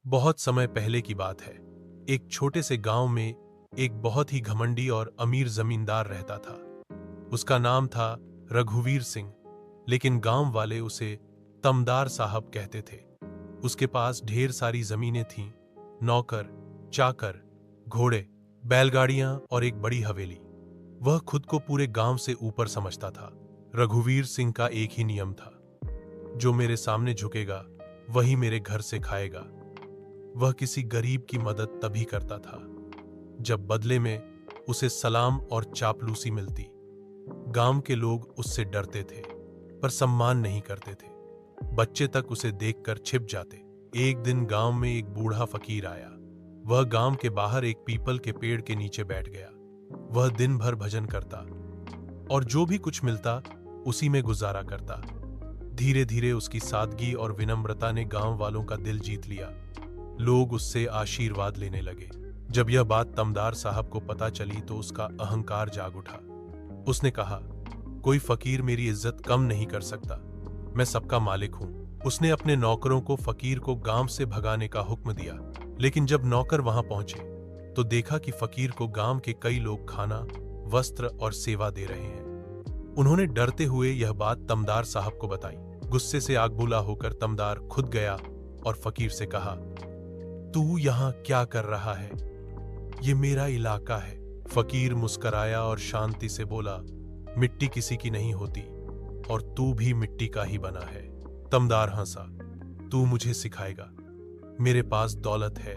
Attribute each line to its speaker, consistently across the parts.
Speaker 1: बहुत समय पहले की बात है। एक छोटे से गांव में एक बहुत ही घमंडी और अमीर जमींदार रहता था। उसका नाम था रघुवीर सिंह, लेकिन गांव वाले उसे तमदार साहब कहते थे। उसके पास ढेर सारी जमीनें थीं, नौकर, चाकर, घोड़े, बैलगाड़ियां और एक बड़ी हवेली। वह खुद को पूरे गांव से ऊपर समझता था। रघुवीर सिंह का एक ही नियम था, जो मेरे सामने झुकेगा वही मेरे घर से खाएगा। वह किसी गरीब की मदद तभी करता था जब बदले में उसे सलाम और चापलूसी मिलती। गांव के लोग उससे डरते थे, पर सम्मान नहीं करते थे। बच्चे तक उसे देखकर छिप जाते। एक दिन गांव में एक बूढ़ा फकीर आया। वह गांव के बाहर एक पीपल के पेड़ के नीचे बैठ गया। वह दिन भर भजन करता और जो भी कुछ मिलता उसी में गुजारा करता। धीरे धीरे उसकी सादगी और विनम्रता ने गांव वालों का दिल जीत लिया। लोग उससे आशीर्वाद लेने लगे। जब यह बात तमदार साहब को पता चली तो उसका अहंकार जाग उठा। उसने कहा, कोई फकीर मेरी इज्जत कम नहीं कर सकता, मैं सबका मालिक हूं। उसने अपने नौकरों को फकीर को गांव से भगाने का हुक्म दिया। लेकिन जब नौकर वहां पहुंचे तो देखा कि फकीर को गांव के कई लोग खाना, वस्त्र और सेवा दे रहे हैं। उन्होंने डरते हुए यह बात तमदार साहब को बताई। गुस्से से आग बुला होकर तमदार खुद गया और फकीर से कहा, तू यहां क्या कर रहा है? ये मेरा इलाका है। फकीर मुस्कराया और शांति से बोला, मिट्टी किसी की नहीं होती और तू भी मिट्टी का ही बना है। तमदार हंसा, तू मुझे सिखाएगा? मेरे पास दौलत है,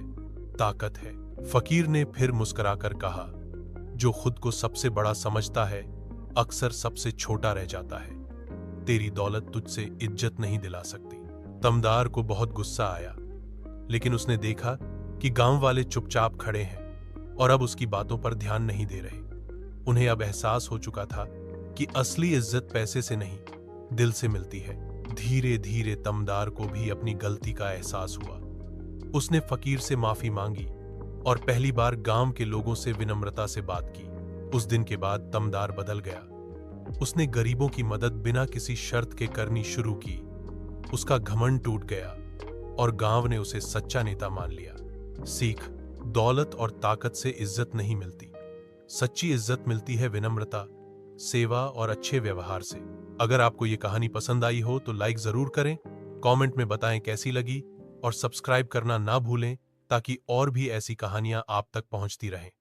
Speaker 1: ताकत है। फकीर ने फिर मुस्कुराकर कहा, जो खुद को सबसे बड़ा समझता है अक्सर सबसे छोटा रह जाता है। तेरी दौलत तुझसे इज्जत नहीं दिला सकती। तमदार को बहुत गुस्सा आया, लेकिन उसने देखा कि गांव वाले चुपचाप खड़े हैं और अब उसकी बातों पर ध्यान नहीं दे रहे। उन्हें अब एहसास हो चुका था कि असली इज्जत पैसे से नहीं, दिल से मिलती है। धीरे धीरे तमदार को भी अपनी गलती का एहसास हुआ। उसने फकीर से माफी मांगी और पहली बार गांव के लोगों से विनम्रता से बात की। उस दिन के बाद तमदार बदल गया। उसने गरीबों की मदद बिना किसी शर्त के करनी शुरू की। उसका घमंड टूट गया और गांव ने उसे सच्चा नेता मान लिया। सीख, दौलत और ताकत से इज्जत नहीं मिलती। सच्ची इज्जत मिलती है विनम्रता, सेवा और अच्छे व्यवहार से। अगर आपको ये कहानी पसंद आई हो तो लाइक जरूर करें, कमेंट में बताएं कैसी लगी और सब्सक्राइब करना ना भूलें ताकि और भी ऐसी कहानियां आप तक पहुंचती रहें।